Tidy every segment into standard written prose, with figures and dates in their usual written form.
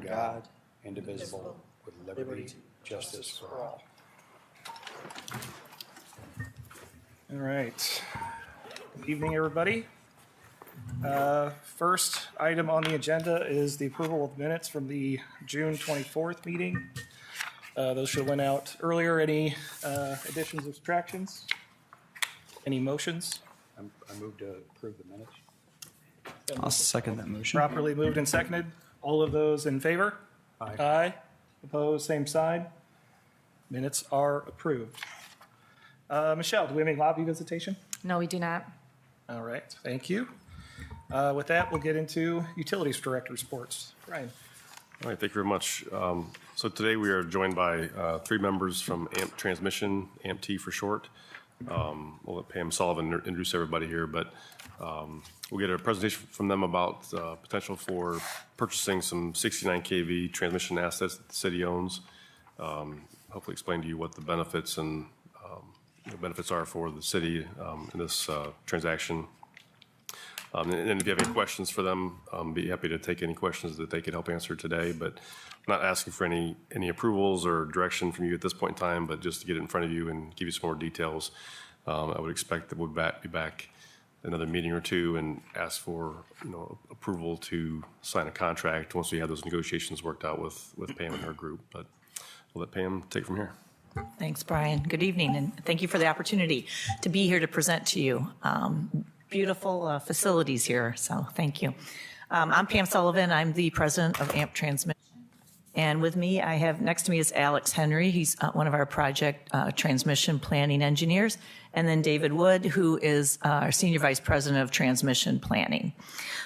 God, indivisible, with liberty, justice for all. All right. Good evening, everybody. First item on the agenda is the approval of minutes from the June 24th meeting. Those should have went out earlier. Any additions or subtractions? Any motions? I move to approve the minutes. I'll second that motion. Properly moved and seconded. All of those in favor? Aye. Aye. Opposed, same side. Minutes are approved. Michelle, do we have any lobby visitation? No, we do not. All right, thank you. With that, we'll get into utilities director reports. Brian. All right, thank you very much. So today we are joined by 3 members from AMP Transmission, AMP-T for short. We'll let Pam Sullivan introduce everybody here, but we'll get a presentation from them about potential for purchasing some 69 kV transmission assets that the city owns. Hopefully explain to you what the benefits and benefits are for the city in this transaction. And if you have any questions for them, be happy to take any questions that they could help answer today. But I'm not asking for any approvals or direction from you at this point in time, but just to get it in front of you and give you some more details. I would expect that we'll be back another meeting or two and ask for approval to sign a contract once we have those negotiations worked out with Pam and her group. But we'll let Pam take from here. Thanks, Brian. Good evening, and thank you for the opportunity to be here to present to you. Beautiful facilities here, so thank you. I'm Pam Sullivan. I'm the president of AMP Transmission. And with me, next to me is Alex Henry. He's one of our project transmission planning engineers. And then David Wood, who is our senior vice president of transmission planning.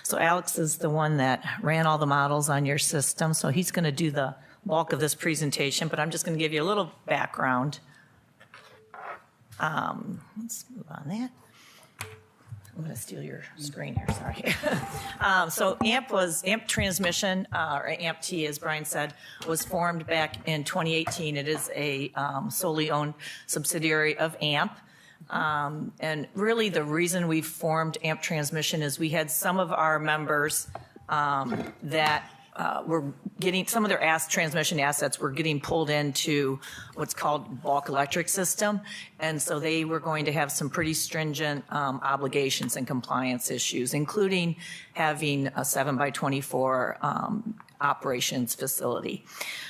So Alex is the one that ran all the models on your system. So he's going to do the bulk of this presentation, but I'm just going to give you a little background. Let's move on that. I'm going to steal your screen here, sorry. So AMP Transmission, or AMP-T, as Brian said, was formed back in 2018. It is a solely owned subsidiary of AMP. And really the reason we formed AMP Transmission is we had some of our members that were getting, some of their transmission assets were getting pulled into what's called bulk electric system. And so they were going to have some pretty stringent obligations and compliance issues, including having a 7x24 operations facility.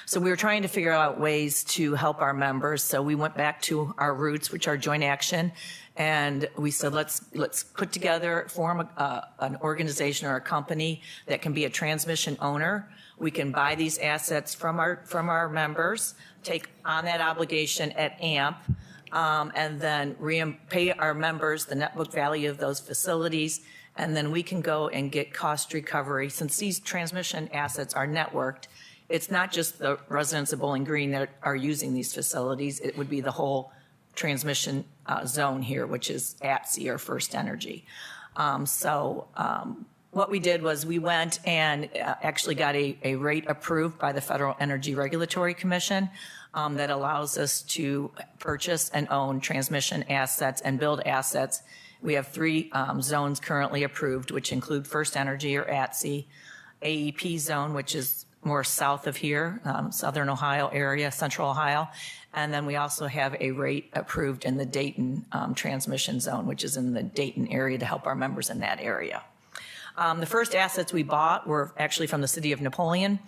So we were trying to figure out ways to help our members. So we went back to our roots, which are joint action. And we said, let's put together, form an organization or a company that can be a transmission owner. We can buy these assets from our members, take on that obligation at AMP, and then pay our members the net book value of those facilities. And then we can go and get cost recovery. Since these transmission assets are networked, it's not just the residents of Bowling Green that are using these facilities. It would be the whole transmission zone here, which is ATSI or First Energy. What we did was we went and actually got a rate approved by the Federal Energy Regulatory Commission that allows us to purchase and own transmission assets and build assets. We have 3 zones currently approved, which include First Energy or ATSI, AEP zone, which is more south of here, southern Ohio area, central Ohio. And then we also have a rate approved in the Dayton transmission zone, which is in the Dayton area to help our members in that area. The first assets we bought were actually from the city of Napoleon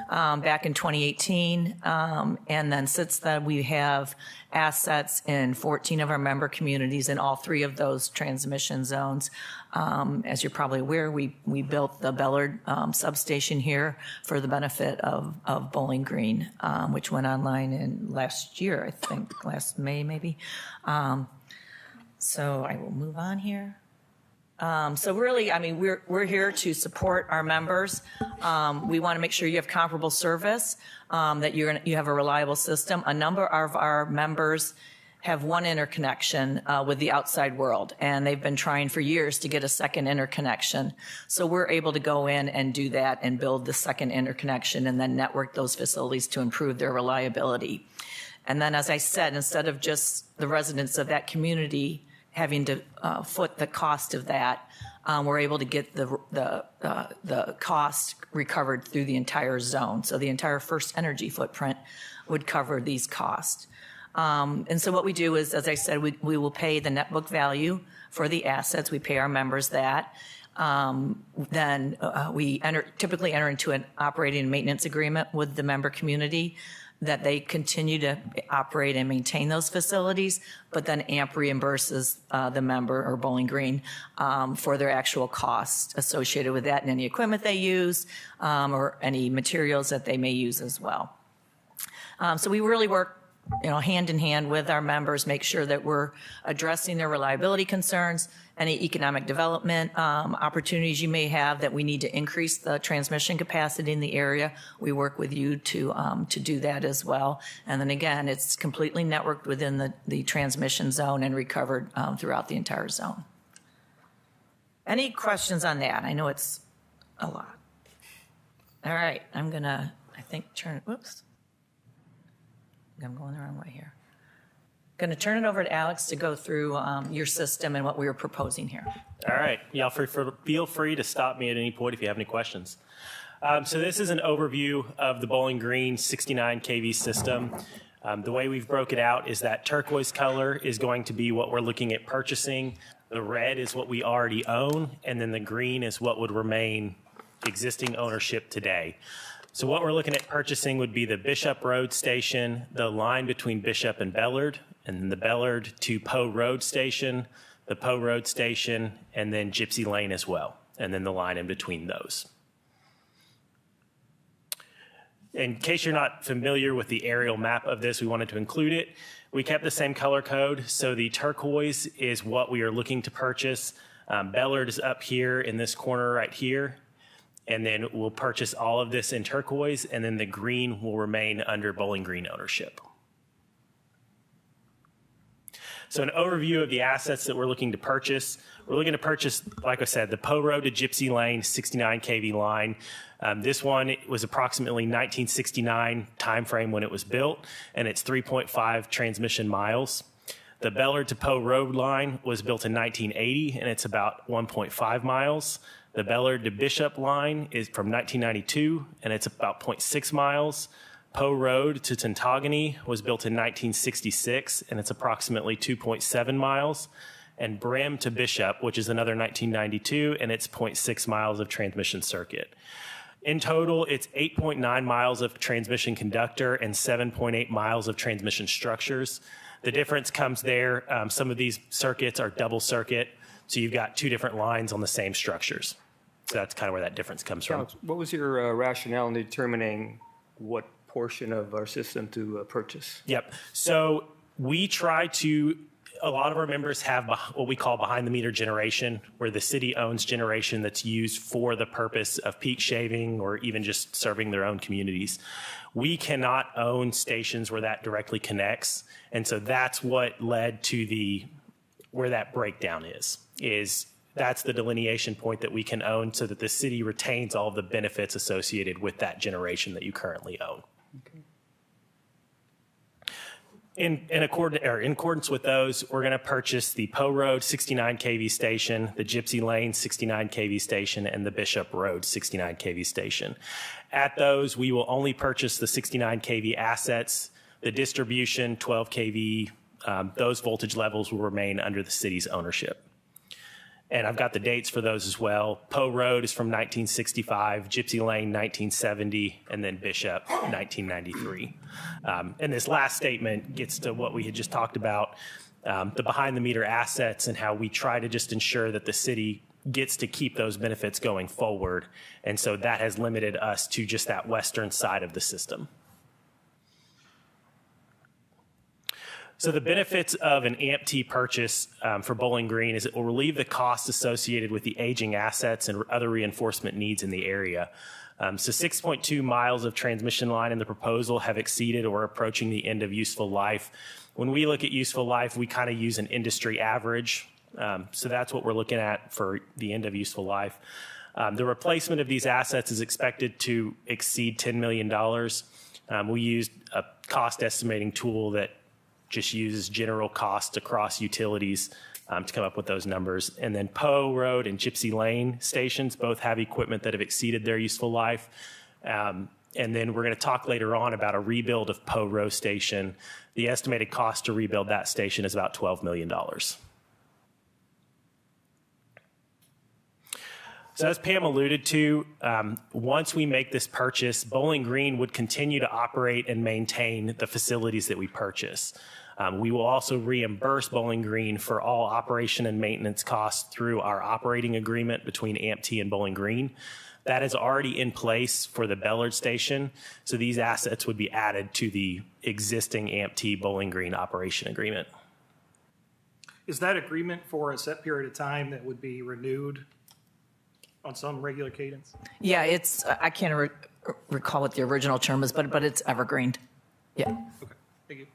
back in 2018. And then since then, we have assets in 14 of our member communities in all 3 of those transmission zones. As you're probably aware, we built the Bellard substation here for the benefit of Bowling Green, which went online in last year, I think, last May maybe. So I will move on here. So really, I mean, we're here to support our members. We want to make sure you have comparable service, that you have a reliable system. A number of our members have one interconnection with the outside world, and they've been trying for years to get a second interconnection. So we're able to go in and do that and build the second interconnection and then network those facilities to improve their reliability. And then, as I said, instead of just the residents of that community having to foot the cost of that, we're able to get the cost recovered through the entire zone. So the entire First Energy footprint would cover these costs. And so what we do is, as I said, we will pay the net book value for the assets. We pay our members that. Then we typically enter into an operating and maintenance agreement with the member community that they continue to operate and maintain those facilities, but then AMP reimburses the member or Bowling Green for their actual costs associated with that and any equipment they use or any materials that they may use as well. So we really work hand in hand with our members, make sure that we're addressing their reliability concerns, any economic development opportunities you may have that we need to increase the transmission capacity in the area. We work with you to do that as well. And then again, it's completely networked within the transmission zone and recovered throughout the entire zone. Any questions on that? I know it's a lot. All right, I'm gonna, I think, whoops. I'm going the wrong way here. Going to turn it over to Alex to go through your system and what we were proposing here. All right. Y'all feel free to stop me at any point if you have any questions. So this is an overview of the Bowling Green 69 kV system. The way we've broke it out is that turquoise color is going to be what we're looking at purchasing. The red is what we already own, and then the green is what would remain existing ownership today. So what we're looking at purchasing would be the Bishop Road Station, the line between Bishop and Bellard, and then the Bellard to Poe Road Station, the Poe Road Station, and then Gypsy Lane as well, and then the line in between those. In case you're not familiar with the aerial map of this, we wanted to include it. We kept the same color code, so the turquoise is what we are looking to purchase. Bellard is up here in this corner right here. And then we'll purchase all of this in turquoise, and then the green will remain under Bowling Green ownership. So an overview of the assets that we're looking to purchase. We're looking to purchase, like I said, the Poe Road to Gypsy Lane 69 kV line. This one was approximately 1969 timeframe when it was built, and it's 3.5 transmission miles. The Bellard to Poe Road line was built in 1980, and it's about 1.5 miles. The Bellard to Bishop line is from 1992, and it's about 0.6 miles. Poe Road to Tentagony was built in 1966, and it's approximately 2.7 miles. And Brem to Bishop, which is another 1992, and it's 0.6 miles of transmission circuit. In total, it's 8.9 miles of transmission conductor and 7.8 miles of transmission structures. The difference comes there. Some of these circuits are double circuit, so you've got two different lines on the same structures. So that's kind of where that difference comes from. Alex, what was your rationale in determining what portion of our system to purchase? Yep. So we try to, a lot of our members have what we call behind the meter generation, where the city owns generation that's used for the purpose of peak shaving or even just serving their own communities. We cannot own stations where that directly connects. And so that's what led to where that breakdown is that's the delineation point that we can own so that the city retains all of the benefits associated with that generation that you currently own. Okay. In accordance with those, we're going to purchase the Poe Road 69 kV station, the Gypsy Lane 69 kV station, and the Bishop Road 69 kV station. At those, we will only purchase the 69 kV assets. The distribution, 12 kV, those voltage levels will remain under the city's ownership. And I've got the dates for those as well. Poe Road is from 1965, Gypsy Lane 1970, and then Bishop 1993. And this last statement gets to what we had just talked about, the behind the meter assets and how we try to just ensure that the city gets to keep those benefits going forward. And so that has limited us to just that western side of the system. So the benefits of an AMP-T purchase for Bowling Green is it will relieve the costs associated with the aging assets and other reinforcement needs in the area. So 6.2 miles of transmission line in the proposal have exceeded or are approaching the end of useful life. When we look at useful life, we kind of use an industry average. So that's what we're looking at for the end of useful life. The replacement of these assets is expected to exceed $10 million. We used a cost estimating tool that just uses general cost across utilities to come up with those numbers. And then Poe Road and Gypsy Lane stations both have equipment that have exceeded their useful life. And then we're going to talk later on about a rebuild of Poe Row Station. The estimated cost to rebuild that station is about $12 million. So as Pam alluded to, once we make this purchase, Bowling Green would continue to operate and maintain the facilities that we purchase. We will also reimburse Bowling Green for all operation and maintenance costs through our operating agreement between AMP-T and Bowling Green. That is already in place for the Bellard Station, so these assets would be added to the existing AMP-T Bowling Green operation agreement. Is that agreement for a set period of time that would be renewed on some regular cadence? Yeah, it's, I can't recall what the original term is, but it's evergreen. Yeah. Okay, thank you.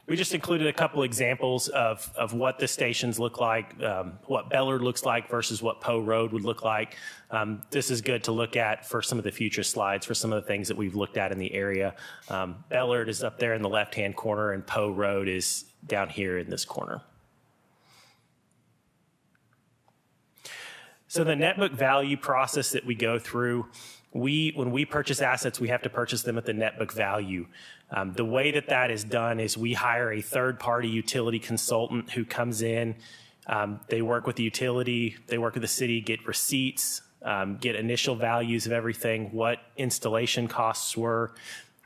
We just included a couple examples of what the stations look like, what Bellard looks like versus what Poe Road would look like. This is good to look at for some of the future slides for some of the things that we've looked at in the area. Bellard is up there in the left-hand corner and Poe Road is down here in this corner. So the net book value process that we go through, when we purchase assets, we have to purchase them at the net book value. The way that is done is we hire a third-party utility consultant who comes in. They work with the utility, they work with the city, get receipts, get initial values of everything, what installation costs were,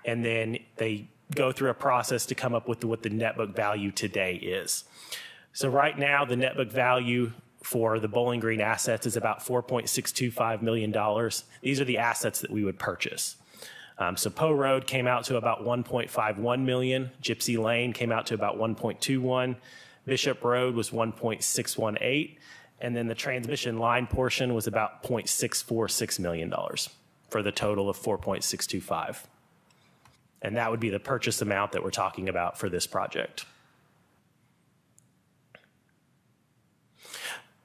and then they go through a process to come up with what the net book value today is. So right now, the net book value for the Bowling Green assets is about $4.625 million. These are the assets that we would purchase. So Poe Road came out to about $1.51 million. Gypsy Lane came out to about $1.21. Bishop Road was $1.618. And then the transmission line portion was about $0.646 million for the total of $4.625. And that would be the purchase amount that we're talking about for this project.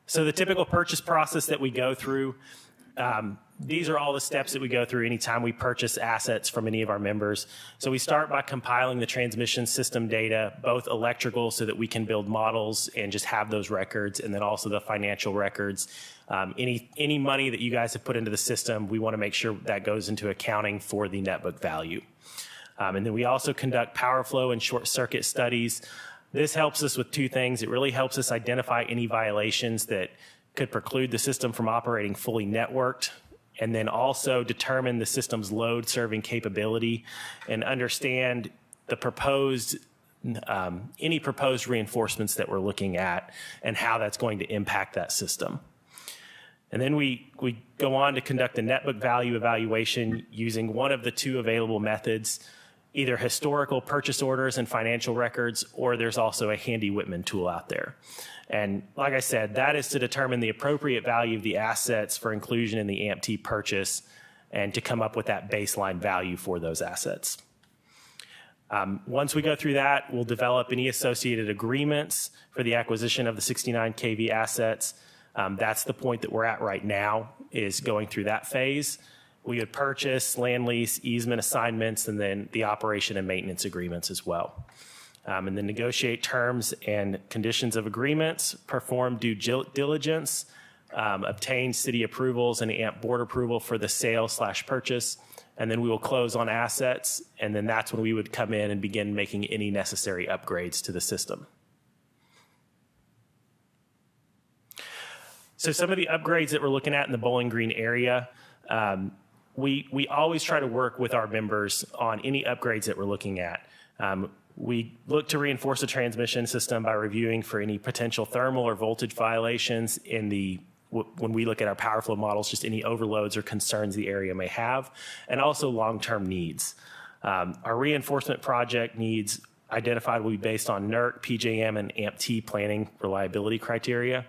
So the typical purchase process that we go through, these are all the steps that we go through anytime we purchase assets from any of our members. So we start by compiling the transmission system data, both electrical so that we can build models and just have those records, and then also the financial records. Any money that you guys have put into the system, we want to make sure that goes into accounting for the net book value. And then we also conduct power flow and short circuit studies. This helps us with two things. It really helps us identify any violations that could preclude the system from operating fully networked, and then also determine the system's load serving capability and understand the proposed, any proposed reinforcements that we're looking at and how that's going to impact that system. And then we go on to conduct a net book value evaluation using one of the two available methods, either historical purchase orders and financial records, or there's also a Handy Whitman tool out there. And like I said, that is to determine the appropriate value of the assets for inclusion in the AMP-T purchase and to come up with that baseline value for those assets. Once we go through that, we'll develop any associated agreements for the acquisition of the 69 kV assets. That's the point that we're at right now, is going through that phase. We would purchase, land lease, easement assignments, and then the operation and maintenance agreements as well. And then negotiate terms and conditions of agreements, perform due diligence, obtain city approvals and AMP board approval for the sale/purchase, and then we will close on assets, and then that's when we would come in and begin making any necessary upgrades to the system. So some of the upgrades that we're looking at in the Bowling Green area, we always try to work with our members on any upgrades that we're looking at. We look to reinforce the transmission system by reviewing for any potential thermal or voltage violations when we look at our power flow models, just any overloads or concerns the area may have, and also long-term needs. Our reinforcement project needs identified will be based on NERC, PJM, and AMP-T planning reliability criteria.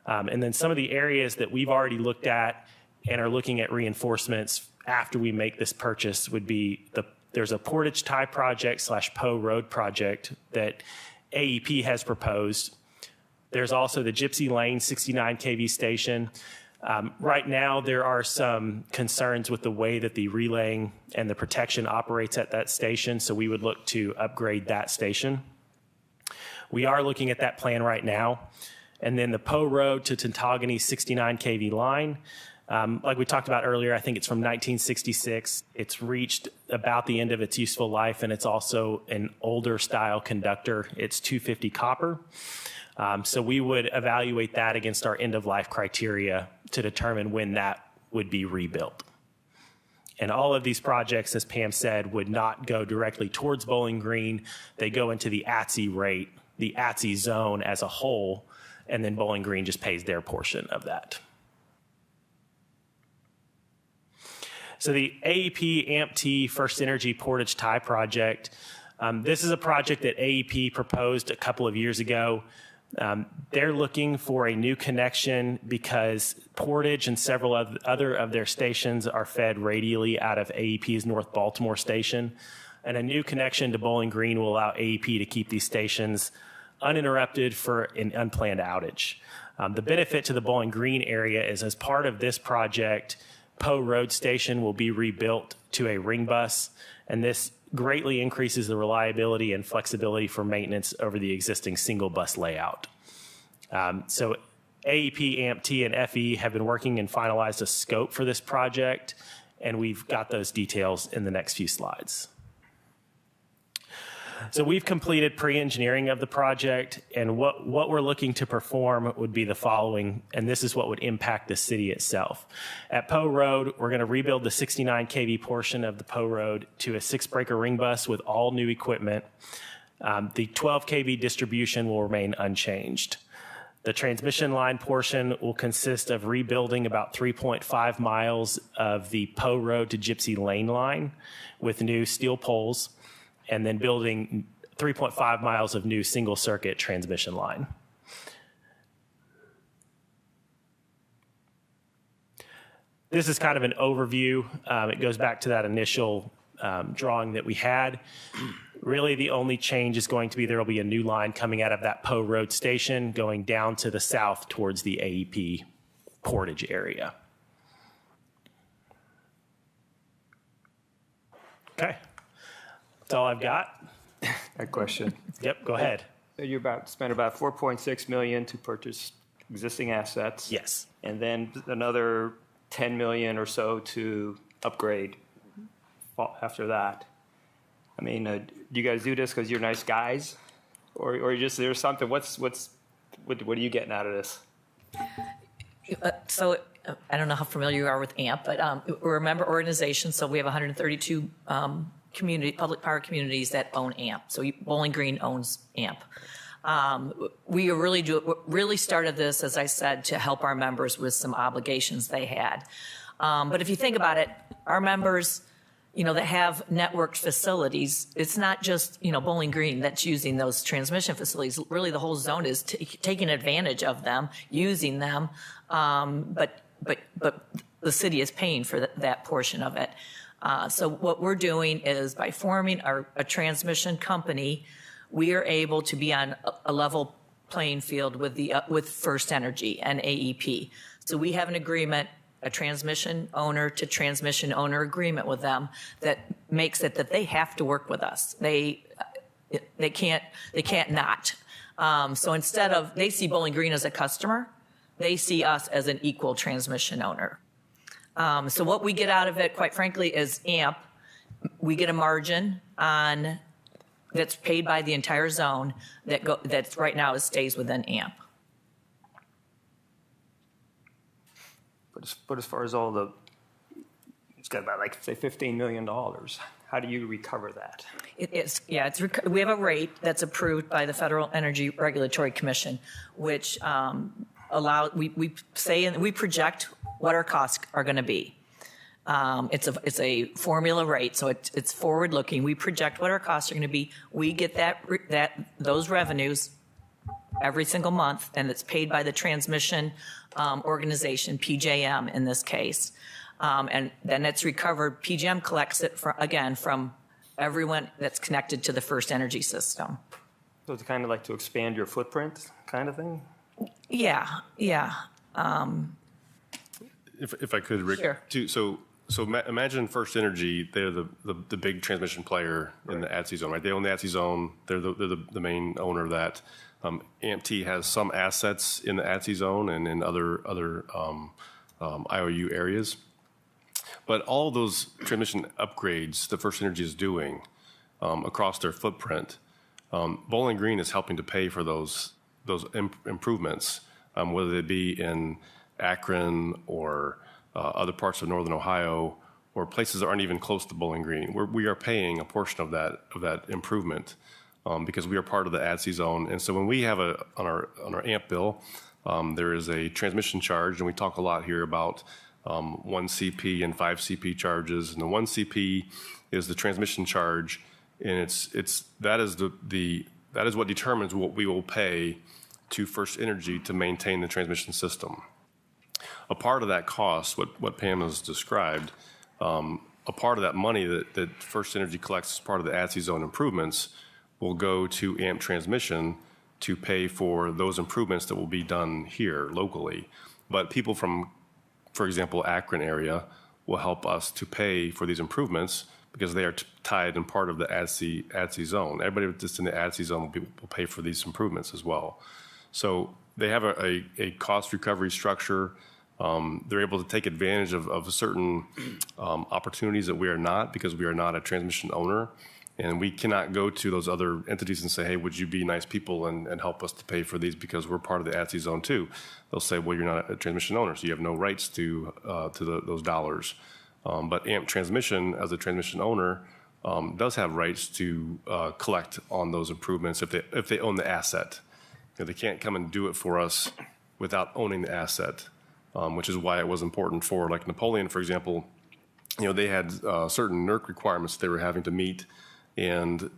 And then some of the areas that we've already looked at and are looking at reinforcements after we make this purchase would be there's a Portage Tie project / Poe Road project that AEP has proposed. There's also the Gypsy Lane 69 kV station. Right now, there are some concerns with the way that the relaying and the protection operates at that station, so we would look to upgrade that station. We are looking at that plan right now. And then the Poe Road to Tintagony 69 kV line. Like we talked about earlier, I think it's from 1966. It's reached about the end of its useful life, and it's also an older style conductor. It's 250 copper. So we would evaluate that against our end of life criteria to determine when that would be rebuilt. And all of these projects, as Pam said, would not go directly towards Bowling Green. They go into the ATSI rate, the ATSI zone as a whole, and then Bowling Green just pays their portion of that. So the AEP AMP-T First Energy Portage Tie project, this is a project that AEP proposed a couple of years ago. They're looking for a new connection because Portage and several other of their stations are fed radially out of AEP's North Baltimore station. And a new connection to Bowling Green will allow AEP to keep these stations uninterrupted for an unplanned outage. The benefit to the Bowling Green area is, as part of this project, Poe Road Station will be rebuilt to a ring bus, and this greatly increases the reliability and flexibility for maintenance over the existing single bus layout. So AEP, AMP-T, and FE have been working and finalized a scope for this project, and we've got those details in the next few slides. So we've completed pre-engineering of the project, and what we're looking to perform would be the following, and this is what would impact the city itself. At Poe Road, we're going to rebuild the 69 kV portion of the Poe Road to a 6-breaker ring bus with all new equipment. The 12 kV distribution will remain unchanged. The transmission line portion will consist of rebuilding about 3.5 miles of the Poe Road to Gypsy Lane line with new steel poles, and then building 3.5 miles of new single circuit transmission line. This is kind of an overview. It goes back to that initial drawing that we had. Really, the only change is going to be there will be a new line coming out of that Poe Road station going down to the south towards the AEP Portage area. Okay. That's all I've got. A question. Yep, go ahead. So you spent about 4.6 million to purchase existing assets. Yes. And then another 10 million or so to upgrade after that. I mean, do you guys do this because you're nice guys, or just there's something? What are you getting out of this? So I don't know how familiar you are with AMP, but we're a member organization, so we have 132 public power communities that own AMP. So Bowling Green owns AMP. We really started this, as I said, to help our members with some obligations they had. But if you think about it, our members, that have networked facilities, it's not just, Bowling Green that's using those transmission facilities. Really, the whole zone is taking advantage of them, using them, but the city is paying for that portion of it. So what we're doing is by forming a transmission company, we are able to be on a level playing field with First Energy and AEP. So we have an agreement, a transmission owner to transmission owner agreement with them that makes it that they have to work with us. They can't not. So instead of, they see Bowling Green as a customer, they see us as an equal transmission owner. So what we get out of it, quite frankly, is AMP. We get a margin on that's paid by the entire zone that's right now stays within AMP. But as far as it's got about say $15 million. How do you recover that? We have a rate that's approved by the Federal Energy Regulatory Commission, which we project what our costs are going to be. It's a formula rate, so it's forward looking. We project what our costs are going to be. We get those revenues every single month, and it's paid by the transmission organization, PJM in this case. And then it's recovered. PJM collects it from everyone that's connected to the First Energy system. So it's kind of like to expand your footprint kind of thing? Yeah. If I could, Rick, Sure. so So imagine First Energy, they're the big transmission player in the ATSI zone, right? They own the ATSI zone. They're the main owner of that. AMT has some assets in the ATSI zone and in other IOU areas. But all those transmission upgrades that First Energy is doing across their footprint, Bowling Green is helping to pay for those improvements, whether they be in Akron or other parts of northern Ohio, or places that aren't even close to Bowling Green. We are paying a portion of that improvement because we are part of the ATSI zone. And so when we have on our AMP bill, there is a transmission charge, and we talk a lot here about 1 CP and 5 CP charges. And the 1 CP is the transmission charge, and that is what determines what we will pay to First Energy to maintain the transmission system. A part of that cost, what Pam has described, a part of that money that First Energy collects as part of the ATSI zone improvements will go to AMP Transmission to pay for those improvements that will be done here locally. But people from, for example, Akron area will help us to pay for these improvements because they are tied and part of the ATSI zone. Everybody that's in the ATSI zone will pay for these improvements as well. So they have a cost recovery structure. They're able to take advantage of certain opportunities that we are not, because we are not a transmission owner. And we cannot go to those other entities and say, hey, would you be nice people and help us to pay for these because we're part of the ATSI zone too. They'll say, well, you're not a transmission owner, so you have no rights to those dollars. But AMP Transmission, as a transmission owner, does have rights to collect on those improvements if they own the asset. They can't come and do it for us without owning the asset, which is why it was important for, like Napoleon, for example. They had certain NERC requirements they were having to meet, and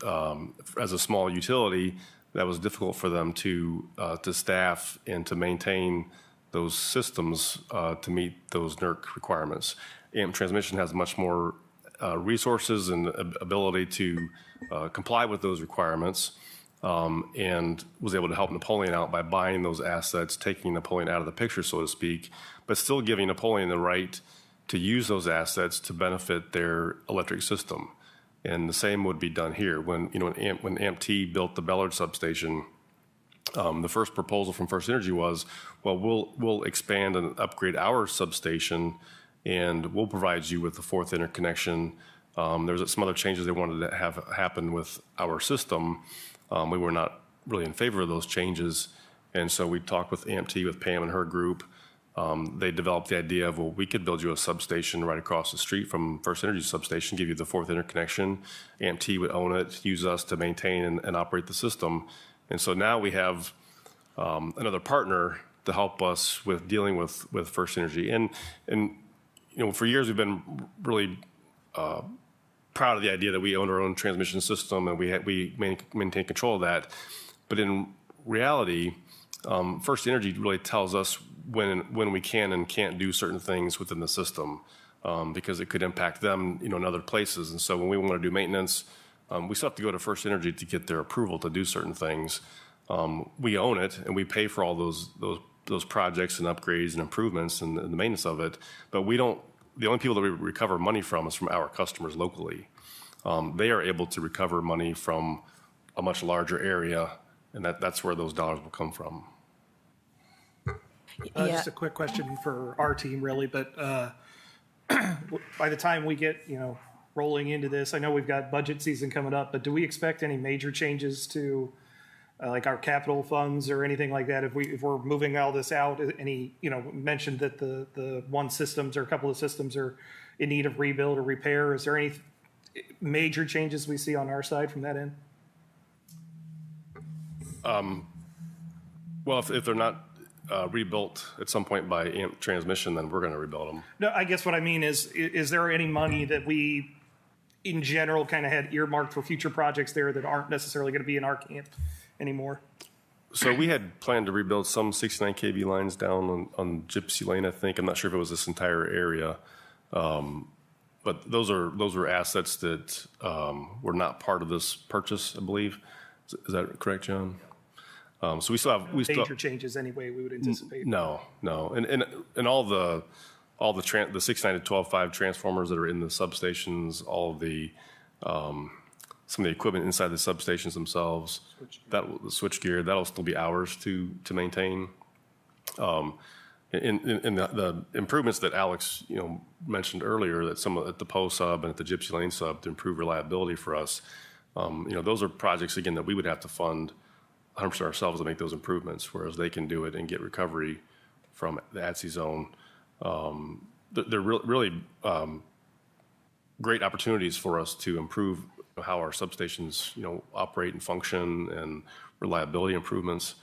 as a small utility, that was difficult for them to staff and to maintain those systems to meet those NERC requirements. AMP Transmission has much more resources and ability to comply with those requirements. And was able to help Napoleon out by buying those assets, taking Napoleon out of the picture, so to speak, but still giving Napoleon the right to use those assets to benefit their electric system. And the same would be done here. When AMT built the Bellard substation, the first proposal from First Energy was, well, we'll expand and upgrade our substation, and we'll provide you with the fourth interconnection. There was some other changes they wanted to have happen with our system. We were not really in favor of those changes, and so we talked with AMT, with Pam and her group. They developed the idea of, well, we could build you a substation right across the street from First Energy substation, give you the fourth interconnection. AMT would own it, use us to maintain and operate the system. And so now we have another partner to help us with dealing with First Energy. And for years we've been really proud of the idea that we own our own transmission system and we maintain control of that. But in reality, First Energy really tells us when we can and can't do certain things within the system, because it could impact them, in other places. And so when we want to do maintenance, we still have to go to First Energy to get their approval to do certain things. We own it and we pay for all those projects and upgrades and improvements and the maintenance of it, but we don't. The only people that we recover money from is from our customers locally. They are able to recover money from a much larger area, and that's where those dollars will come from. Just a quick question for our team, really, but by the time we get, rolling into this, I know we've got budget season coming up, but do we expect any major changes to like our capital funds or anything like that? If we're moving all this out, any, mentioned that the one systems or a couple of systems are in need of rebuild or repair. Is there any major changes we see on our side from that end? Well, if they're not rebuilt at some point by AMP Transmission, then we're going to rebuild them. No, I guess what I mean is there any money that we, in general, kind of had earmarked for future projects there that aren't necessarily going to be in our camp anymore? So we had planned to rebuild some 69 kV lines down on Gypsy Lane, I think. I'm not sure if it was this entire area. But those were assets that were not part of this purchase, I believe. Is that correct, John? So we still have major changes anyway we would anticipate. No, and all all the 69 to 12.5 transformers that are in the substations, all of the some of the equipment inside the substations themselves, the switchgear, that'll still be ours to maintain. In the improvements that Alex, mentioned earlier, that some at the Poe sub and at the Gypsy Lane sub to improve reliability for us, those are projects again that we would have to fund 100% ourselves to make those improvements, whereas they can do it and get recovery from the ATSI zone. They're really great opportunities for us to improve how our substations, operate and function, and reliability improvements.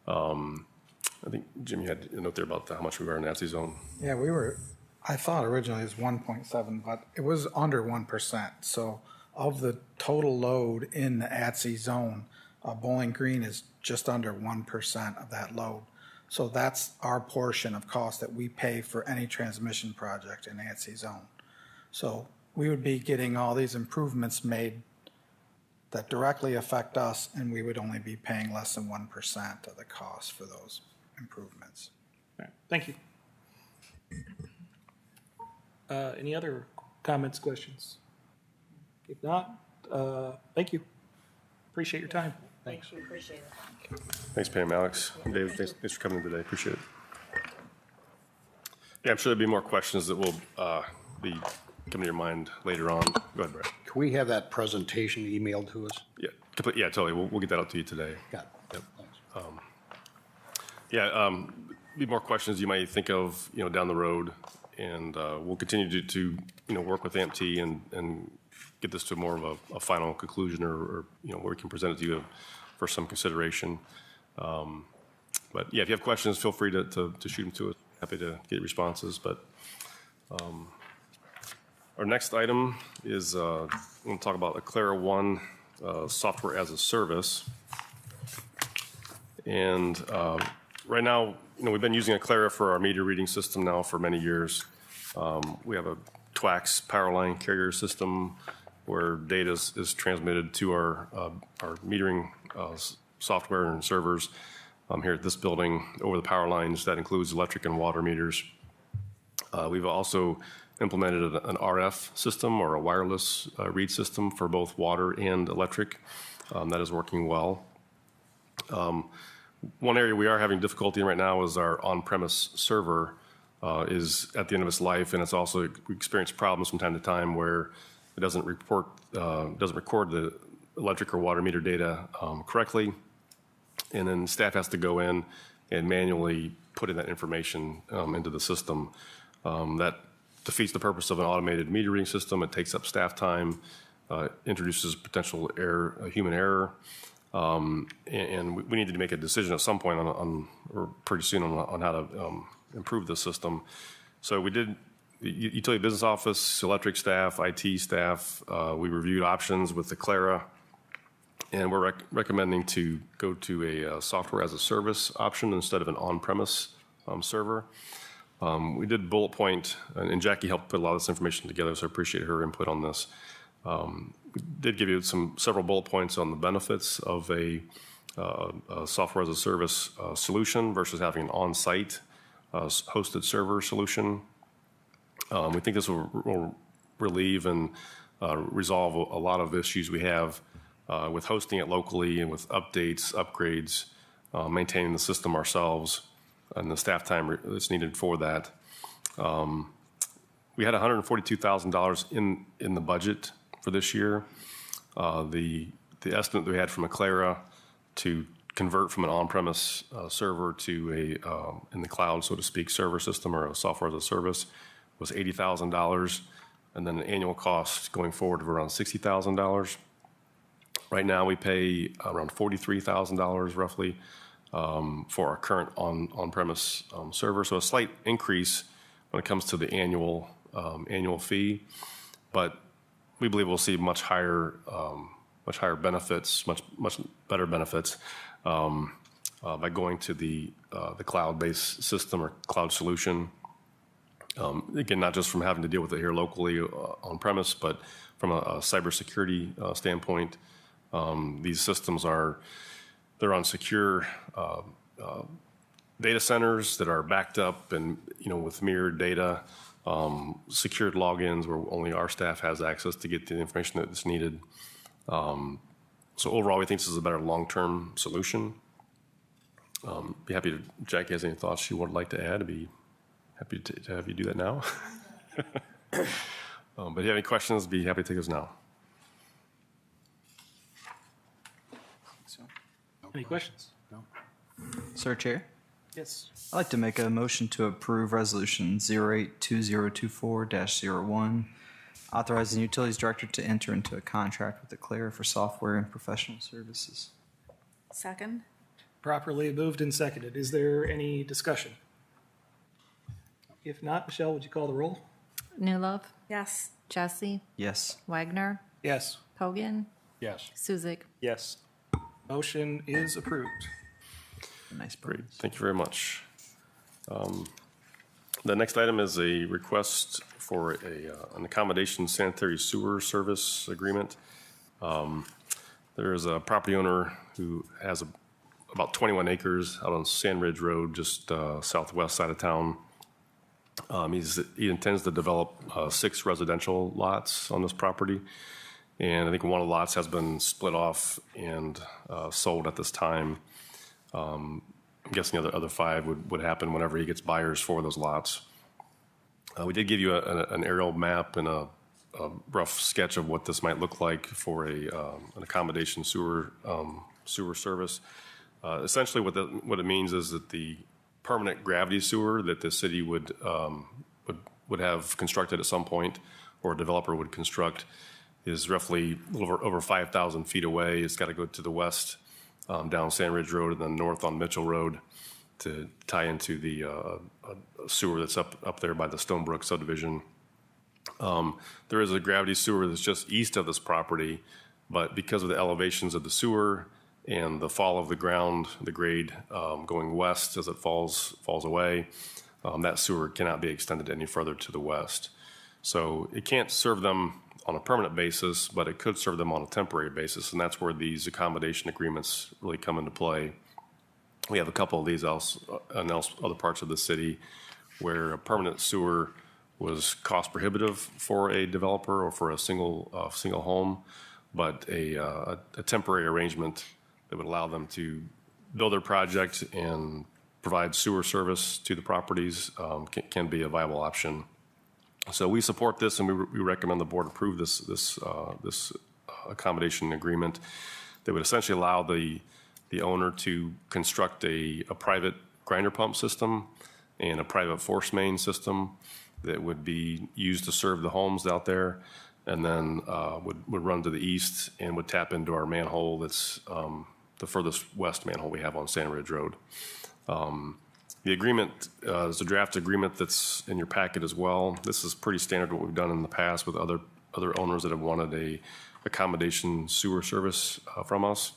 I think, Jim, you had a note there about how much we were in ATSI zone. Yeah, I thought originally it was 1.7, but it was under 1%. So of the total load in the ATSI zone, Bowling Green is just under 1% of that load. So that's our portion of cost that we pay for any transmission project in ATSI zone. So we would be getting all these improvements made that directly affect us, and we would only be paying less than 1% of the cost for those improvements. All right, thank you. Any other comments, questions? If not, thank you. Appreciate your time. Thank you, appreciate it. Thanks, Pam, Alex, David, thanks for coming in today. Appreciate it. Yeah, I'm sure there'll be more questions that will be coming to your mind later on. Go ahead, Brad. Can we have that presentation emailed to us? Yeah, totally. We'll get that out to you today. Got it. Yep, thanks. Be more questions you might think of, down the road, and we'll continue to work with AMT and get this to more of a final conclusion, or where we can present it to you for some consideration. But yeah, if you have questions, feel free to shoot them to us. Happy to get responses. But our next item is we're going to talk about Aclara One software as a service. And right now, we've been using Aclara for our meter reading system now for many years. We have a TWAX power line carrier system where data is transmitted to our metering software and servers here at this building over the power lines. That includes electric and water meters. We've also implemented an RF system, or a wireless read system, for both water and electric. That is working well. One area we are having difficulty in right now is our on-premise server is at the end of its life, and it's also, we experience problems from time to time where it doesn't record the electric or water meter data correctly, and then staff has to go in and manually put in that information into the system. That defeats the purpose of an automated meter reading system. It takes up staff time, introduces potential human error, and we need to make a decision at some point or pretty soon on how to improve the system. So we did. Utility business office, electric staff, IT staff, we reviewed options with Aclara, and we're recommending to go to a software as a service option instead of an on-premise server. We did bullet point, and Jackie helped put a lot of this information together, so I appreciate her input on this. We did give you several bullet points on the benefits of a software as a service solution versus having an on-site hosted server solution. We think this will relieve and resolve a lot of issues we have with hosting it locally and with updates, upgrades, maintaining the system ourselves, and the staff time that's needed for that. We had $142,000 in the budget for this year. The estimate that we had from Aclara to convert from an on-premise server to a in the cloud, so to speak, server system or a software as a service was $80,000, and then an annual cost going forward of around $60,000. Right now, we pay around $43,000 roughly for our current on-premise server. So a slight increase when it comes to the annual fee, but we believe we'll see much higher benefits, much better benefits by going to the cloud-based system or cloud solution. Again, not just from having to deal with it here locally on premise, but from a cybersecurity standpoint. These systems they're on secure data centers that are backed up and with mirrored data. secured logins where only our staff has access to get the information that's needed. So overall, we think this is a better long-term solution. Be happy to, Jackie has any thoughts she would like to add, I'd be happy to have you do that now. But if you have any questions, be happy to take those now. Any questions? Sir Chair, Yes. I'd like to make a motion to approve Resolution 082024-01, authorizing the Utilities Director to enter into a contract with Eclair for software and professional services. Second? Properly moved and seconded. Is there any discussion? If not, Michelle, would you call the roll? Newlove? Yes. Jesse? Yes. Wagner? Yes. Hogan? Yes. Suzik? Yes. Motion is approved. Nice. Great, thank you very much. The next item is a request for an accommodation sanitary sewer service agreement. There is a property owner who has about 21 acres out on Sand Ridge Road, just southwest side of town. He intends to develop 6 residential lots on this property. And I think one of the lots has been split off and sold at this time. I'm guessing the other 5 would happen whenever he gets buyers for those lots. We did give you an aerial map and a rough sketch of what this might look like for an accommodation sewer service. Essentially, what it means is that the permanent gravity sewer that the city would have constructed at some point, or a developer would construct, is roughly a little over 5,000 feet away. It's got to go to the west down Sand Ridge Road and then north on Mitchell Road to tie into the sewer that's up there by the Stonebrook subdivision. There is a gravity sewer that's just east of this property, but because of the elevations of the sewer and the fall of the ground, the grade going west as it falls away, that sewer cannot be extended any further to the west. So it can't serve them on a permanent basis, but it could serve them on a temporary basis, and that's where these accommodation agreements really come into play. We have a couple of these in other parts of the city where a permanent sewer was cost prohibitive for a developer or for a single home, but a temporary arrangement that would allow them to build their project and provide sewer service to the properties can be a viable option. So we support this, and we recommend the board approve this accommodation agreement that would essentially allow the owner to construct a private grinder pump system and a private force main system that would be used to serve the homes out there, and then would run to the east and would tap into our manhole that's the furthest west manhole we have on Sand Ridge Road. The agreement is a draft agreement that's in your packet as well. This is pretty standard what we've done in the past with other owners that have wanted a accommodation sewer service from us.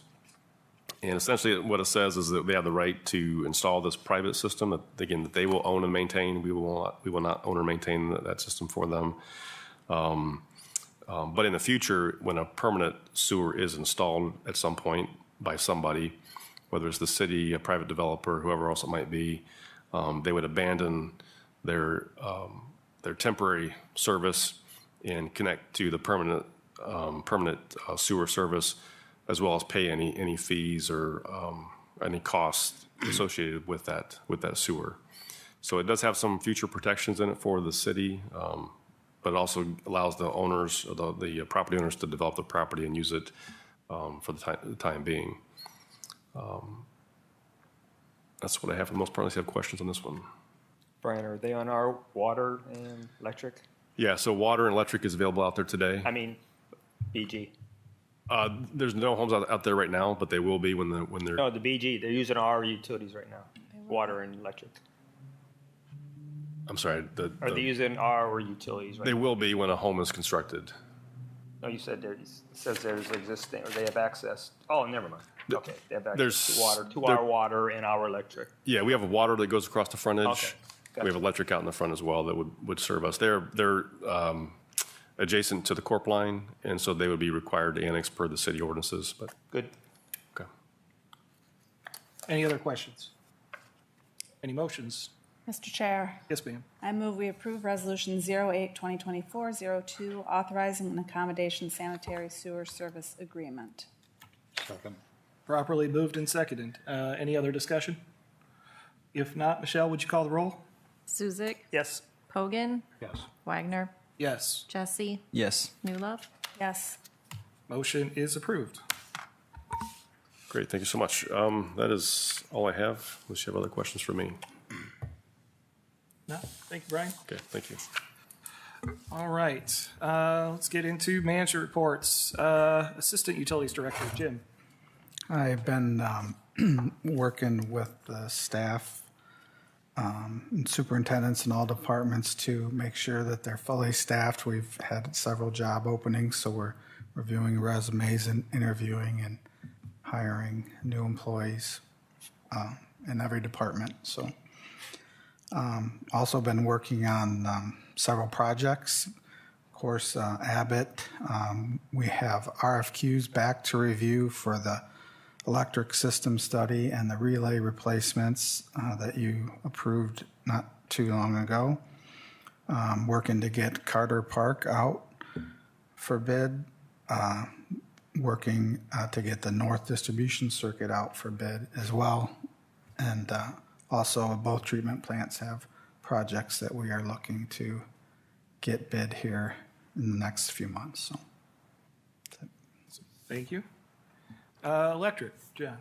And essentially what it says is that they have the right to install this private system that, again, that they will own and maintain. We will not own or maintain that system for them. But in the future, when a permanent sewer is installed at some point by somebody, whether it's the city, a private developer, whoever else it might be, they would abandon their temporary service and connect to the permanent sewer service, as well as pay any fees or any costs associated with that sewer. So it does have some future protections in it for the city, but it also allows the owners, or the property owners, to develop the property and use it for the time being. That's what I have for the most part. Unless you have questions on this one. Brian, are they on our water and electric? Yeah, so water and electric is available out there today. I mean, BG. There's no homes out there right now, but they will be when they're. No, the BG. They're using our utilities right now, water and electric. I'm sorry. Are they using our utilities right now? They will be when a home is constructed. No, you said it says there's existing, or they have access. Oh, never mind. Okay, they have access There's- to water, our water and our electric. Yeah, we have a water that goes across the frontage. Okay, gotcha. We have electric out in the front as well that would serve us. They're adjacent to the Corp line, and so they would be required to annex per the city ordinances. But Good. okay. Any other questions? Any motions? Mr. Chair, Yes, ma'am. I move we approve Resolution 08-2024-02, authorizing an accommodation sanitary sewer service agreement. Second. Properly moved and seconded. Any other discussion? If not, Michelle, would you call the roll? Zuzik, Yes. Pogan, Yes. Wagner, Yes. Jesse, Yes. Newlove. Yes. Motion is approved. Great, thank you so much. That is all I have, unless you have other questions for me. No? Thank you, Brian. Okay, thank you. All right. Let's get into manager reports. Assistant Utilities Director, Jim. I've been working with the staff and superintendents in all departments to make sure that they're fully staffed. We've had several job openings, so we're reviewing resumes and interviewing and hiring new employees in every department. So also been working on several projects. Of course, Abbott, we have RFQs back to review for the electric system study and the relay replacements that you approved not too long ago. Working to get Carter Park out for bid. Working to get the North Distribution Circuit out for bid as well. And also both treatment plants have projects that we are looking to get bid here in the next few months. So. Thank you. Electric, John.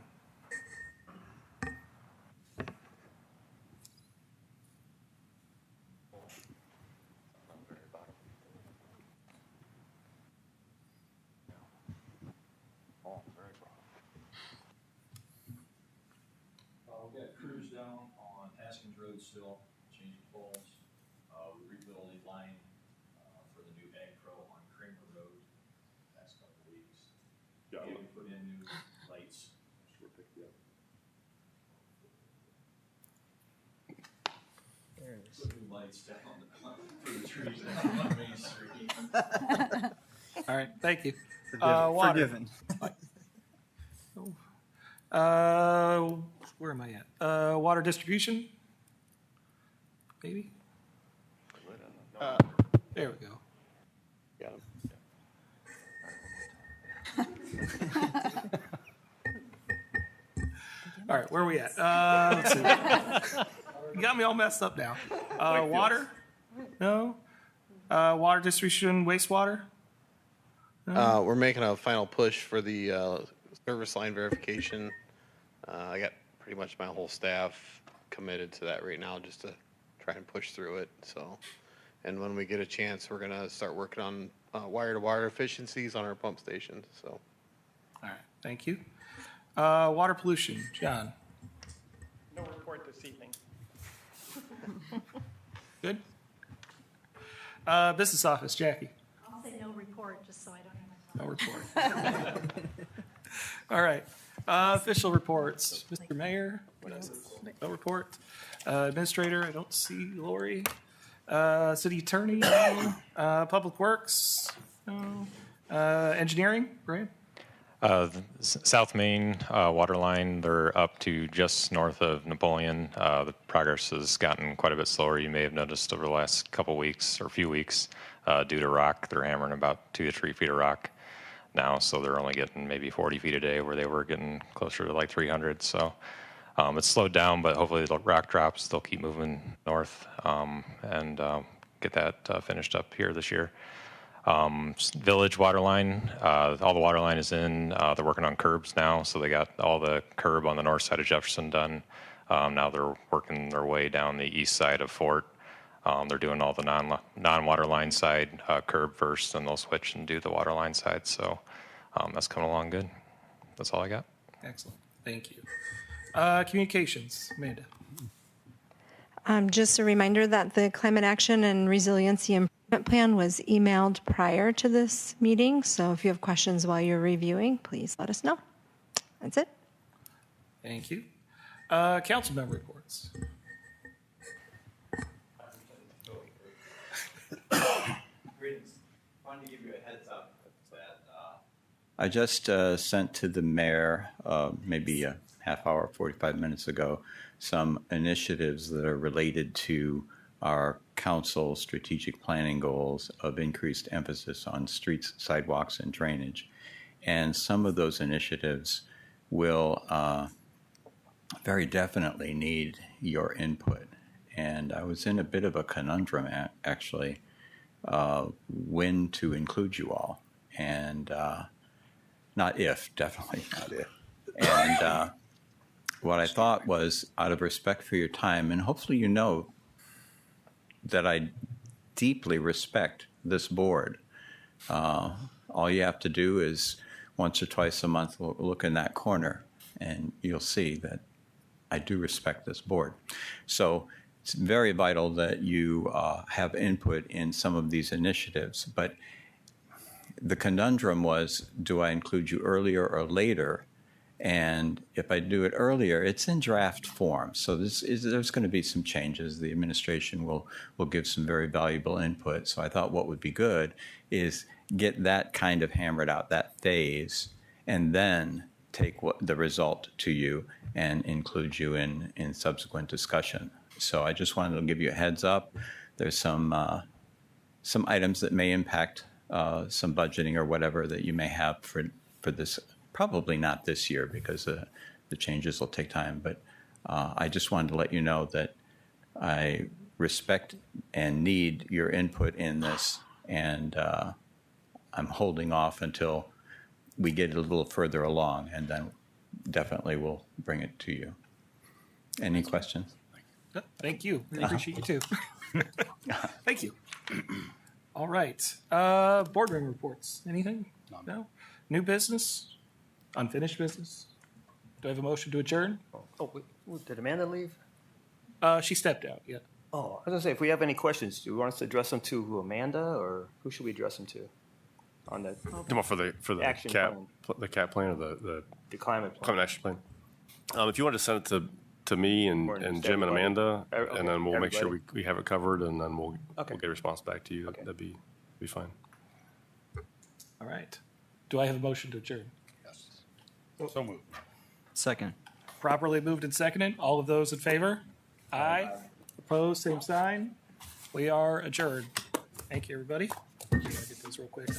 We've got crews down on Haskins Road still, changing poles. We rebuilt a line for the new Ag Pro on Kramer Road last couple of weeks. Yeah. We put in new lights. Put new lights down for the trees on Main Street. All right, thank you. Water. Forgiven. Where am I at? Water distribution? Maybe? There we go. Got him. All right, where are we at? Let's see. You got me all messed up now. Water? No. Water distribution, wastewater? We're making a final push for the service line verification. I got pretty much my whole staff committed to that right now, just to try and push through it. So, and when we get a chance, we're gonna start working on wire-to-wire efficiencies on our pump stations. So, All right, thank you. Water pollution, John. No report this evening. Good. Business office, Jackie. I'll say no report, just so I don't have No report. All right. Official reports. Mr. Mayor? No report. Administrator, I don't see Lori. City Attorney? No. Public Works? No. Engineering? Brian? South Main water line, they're up to just north of Napoleon. The progress has gotten quite a bit slower. You may have noticed over the last couple weeks or few weeks due to rock. They're hammering about 2 to 3 feet of rock now, so they're only getting maybe 40 feet a day where they were getting closer to like 300. So it's slowed down, but hopefully the rock drops. They'll keep moving north and get that finished up here this year. Village water line, all the water line is in. They're working on curbs now, so they got all the curb on the north side of Jefferson done. Now they're working their way down the east side of Fort. They're doing all the non-water line side curb first, and they'll switch and do the water line side. So that's coming along good. That's all I got. Excellent. Thank you. Communications, Amanda. Just a reminder that the Climate Action and Resiliency Improvement Plan was emailed prior to this meeting. So if you have questions while you're reviewing, please let us know. That's it. Thank you. Council member reports. Greetings. Wanted to give you a heads up that I just sent to the mayor maybe a half hour, 45 minutes ago, some initiatives that are related to our council strategic planning goals of increased emphasis on streets, sidewalks, and drainage. And some of those initiatives will very definitely need your input. And I was in a bit of a conundrum, actually, when to include you all. And not if, definitely not if. And what I thought was, out of respect for your time, and hopefully you know that I deeply respect this board. All you have to do is once or twice a month look in that corner, and you'll see that I do respect this board. So it's very vital that you have input in some of these initiatives. But the conundrum was, do I include you earlier or later? And if I do it earlier, it's in draft form. So there's going to be some changes. The administration will give some very valuable input. So I thought what would be good is get that kind of hammered out, that phase, and then take the result to you and include you in subsequent discussion. So I just wanted to give you a heads up. There's some items that may impact some budgeting or whatever that you may have for this. Probably not this year because the changes will take time, but I just wanted to let you know that I respect and need your input in this, and I'm holding off until we get a little further along, and then definitely we'll bring it to you. Any questions? Thank you. Really appreciate you too. Thank you. All right. Boardroom reports. Anything? No? New business? Unfinished business? Do I have a motion to adjourn? Oh, did Amanda leave? She stepped out, yeah. Oh, I was gonna say, if we have any questions, do you want us to address them to Amanda, or who should we address them to? On the For the action cap, plan. the cap plan or the climate plan. climate action plan. If you want to send it to me and Jim and Amanda, Okay, and then we'll make sure everybody. we have it covered, and then we'll Okay. get a response back to you. Okay. That'd be fine. All right. Do I have a motion to adjourn? So moved. Second. Properly moved and seconded. All of those in favor? Aye. Opposed, same sign. We are adjourned. Thank you, everybody. I'll get those real quick.